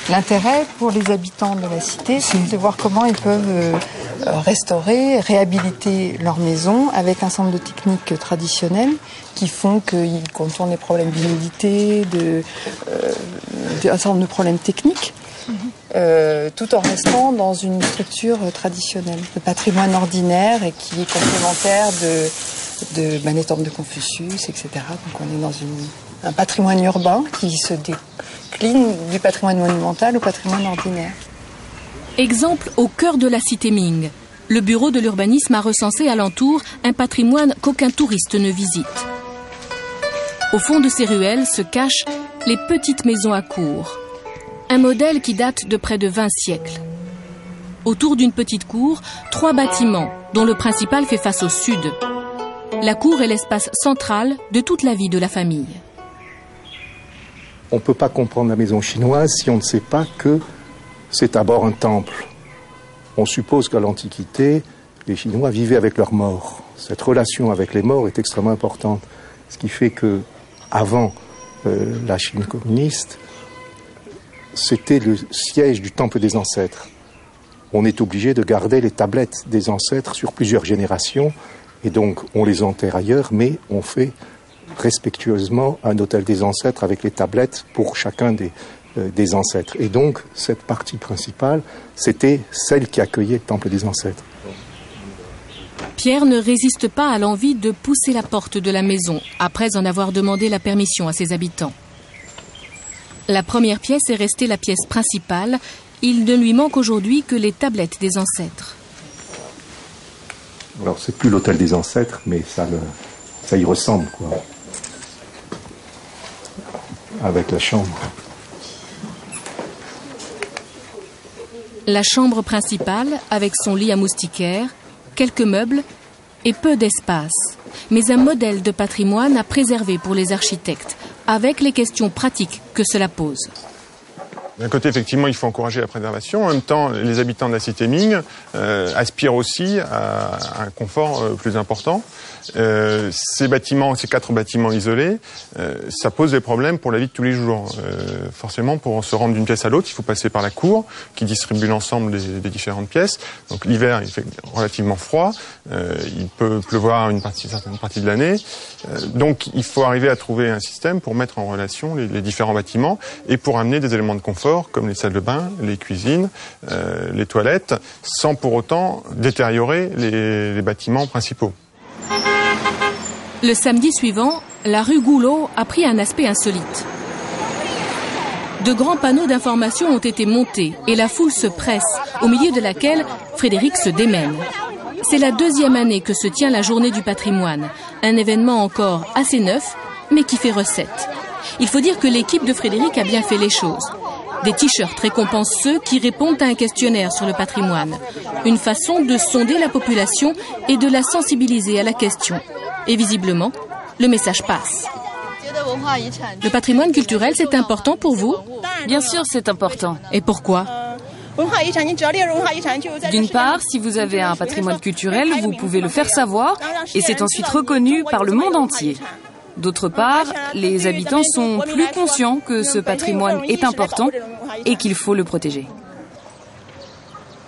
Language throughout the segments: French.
L'intérêt pour les habitants de la cité, c'est de voir comment ils peuvent restaurer, réhabiliter leur maison avec un certain nombre de techniques traditionnelles qui font qu'ils contournent les problèmes d'humidité, un certain nombre de problèmes techniques, tout en restant dans une structure traditionnelle, de patrimoine ordinaire et qui est complémentaire des temples de Confucius, etc. Donc on est dans un patrimoine urbain qui se décline du patrimoine monumental au patrimoine ordinaire. Exemple au cœur de la cité Ming. Le bureau de l'urbanisme a recensé alentour un patrimoine qu'aucun touriste ne visite. Au fond de ces ruelles se cachent les petites maisons à cour. Un modèle qui date de près de 20 siècles. Autour d'une petite cour, 3 bâtiments, dont le principal fait face au sud. La cour est l'espace central de toute la vie de la famille. On ne peut pas comprendre la maison chinoise si on ne sait pas que c'est d'abord un temple. On suppose qu'à l'Antiquité, les Chinois vivaient avec leurs morts. Cette relation avec les morts est extrêmement importante. Ce qui fait que, avant la Chine communiste, c'était le siège du temple des ancêtres. On est obligé de garder les tablettes des ancêtres sur plusieurs générations, et donc on les enterre ailleurs, mais on fait respectueusement un autel des ancêtres avec les tablettes pour chacun des ancêtres. Et donc, cette partie principale, c'était celle qui accueillait le temple des ancêtres. Pierre ne résiste pas à l'envie de pousser la porte de la maison, après en avoir demandé la permission à ses habitants. La première pièce est restée la pièce principale. Il ne lui manque aujourd'hui que les tablettes des ancêtres. Alors, c'est plus l'autel des ancêtres, mais ça y ressemble, quoi. Avec la chambre. La chambre principale, avec son lit à moustiquaires, quelques meubles et peu d'espace. Mais un modèle de patrimoine à préserver pour les architectes, avec les questions pratiques que cela pose. D'un côté, effectivement, il faut encourager la préservation. En même temps, les habitants de la cité Ming aspirent aussi à un confort plus important. Ces 4 bâtiments isolés, ça pose des problèmes pour la vie de tous les jours. Forcément, pour se rendre d'une pièce à l'autre, il faut passer par la cour qui distribue l'ensemble des différentes pièces. Donc l'hiver, il fait relativement froid. Il peut pleuvoir une certaine partie de l'année. Donc il faut arriver à trouver un système pour mettre en relation les différents bâtiments et pour amener des éléments de confort comme les salles de bain, les cuisines, les toilettes, sans pour autant détériorer les bâtiments principaux. Le samedi suivant, la rue Goulot a pris un aspect insolite. De grands panneaux d'information ont été montés et la foule se presse, au milieu de laquelle Frédéric se démène. C'est la 2e année que se tient la journée du patrimoine, un événement encore assez neuf, mais qui fait recette. Il faut dire que l'équipe de Frédéric a bien fait les choses. Des t-shirts récompensent ceux qui répondent à un questionnaire sur le patrimoine. Une façon de sonder la population et de la sensibiliser à la question. Et visiblement, le message passe. Le patrimoine culturel, c'est important pour vous ? Bien sûr, c'est important. Et pourquoi ? D'une part, si vous avez un patrimoine culturel, vous pouvez le faire savoir et c'est ensuite reconnu par le monde entier. D'autre part, les habitants sont plus conscients que ce patrimoine est important et qu'il faut le protéger.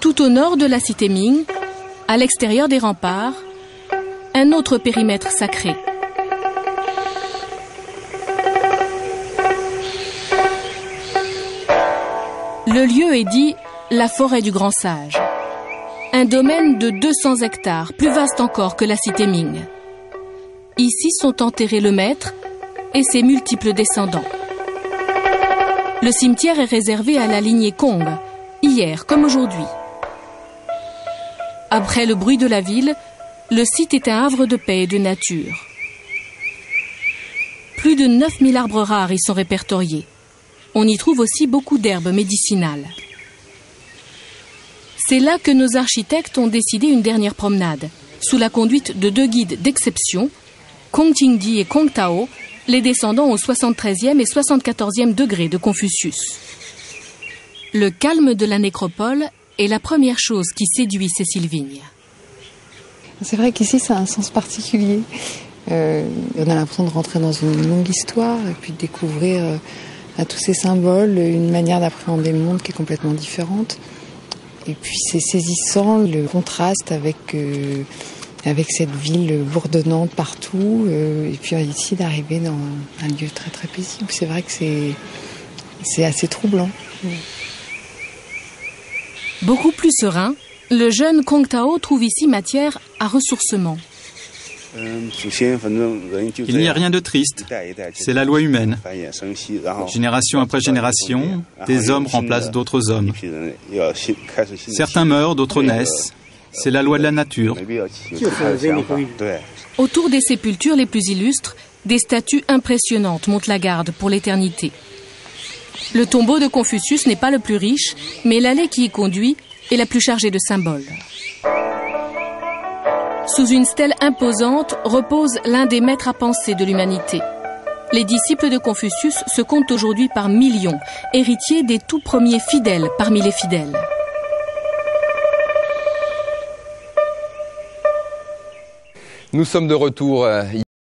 Tout au nord de la cité Ming, à l'extérieur des remparts, un autre périmètre sacré. Le lieu est dit la forêt du Grand Sage. Un domaine de 200 hectares, plus vaste encore que la cité Ming. Ici sont enterrés le maître et ses multiples descendants. Le cimetière est réservé à la lignée Kong, hier comme aujourd'hui. Après le bruit de la ville, le site est un havre de paix et de nature. Plus de 9000 arbres rares y sont répertoriés. On y trouve aussi beaucoup d'herbes médicinales. C'est là que nos architectes ont décidé une dernière promenade, sous la conduite de 2 guides d'exception, Kong Jingdi et Kong Tao, les descendants au 73e et 74e degré de Confucius. Le calme de la nécropole est la première chose qui séduit Cécile Vigne. C'est vrai qu'ici, ça a un sens particulier. On a l'impression de rentrer dans une longue histoire et puis de découvrir à tous ces symboles, une manière d'appréhender le monde qui est complètement différente. Et puis c'est saisissant le contraste avec cette ville bourdonnante partout, et puis ici d'arriver dans un lieu très très paisible. C'est vrai que c'est assez troublant. Beaucoup plus serein, le jeune Kong Tao trouve ici matière à ressourcement. Il n'y a rien de triste, c'est la loi humaine. Génération après génération, des hommes remplacent d'autres hommes. Certains meurent, d'autres naissent. C'est la loi de la nature. Autour des sépultures les plus illustres, des statues impressionnantes montent la garde pour l'éternité. Le tombeau de Confucius n'est pas le plus riche, mais l'allée qui y conduit est la plus chargée de symboles. Sous une stèle imposante repose l'un des maîtres à penser de l'humanité. Les disciples de Confucius se comptent aujourd'hui par millions, héritiers des tout premiers fidèles parmi les fidèles. Nous sommes de retour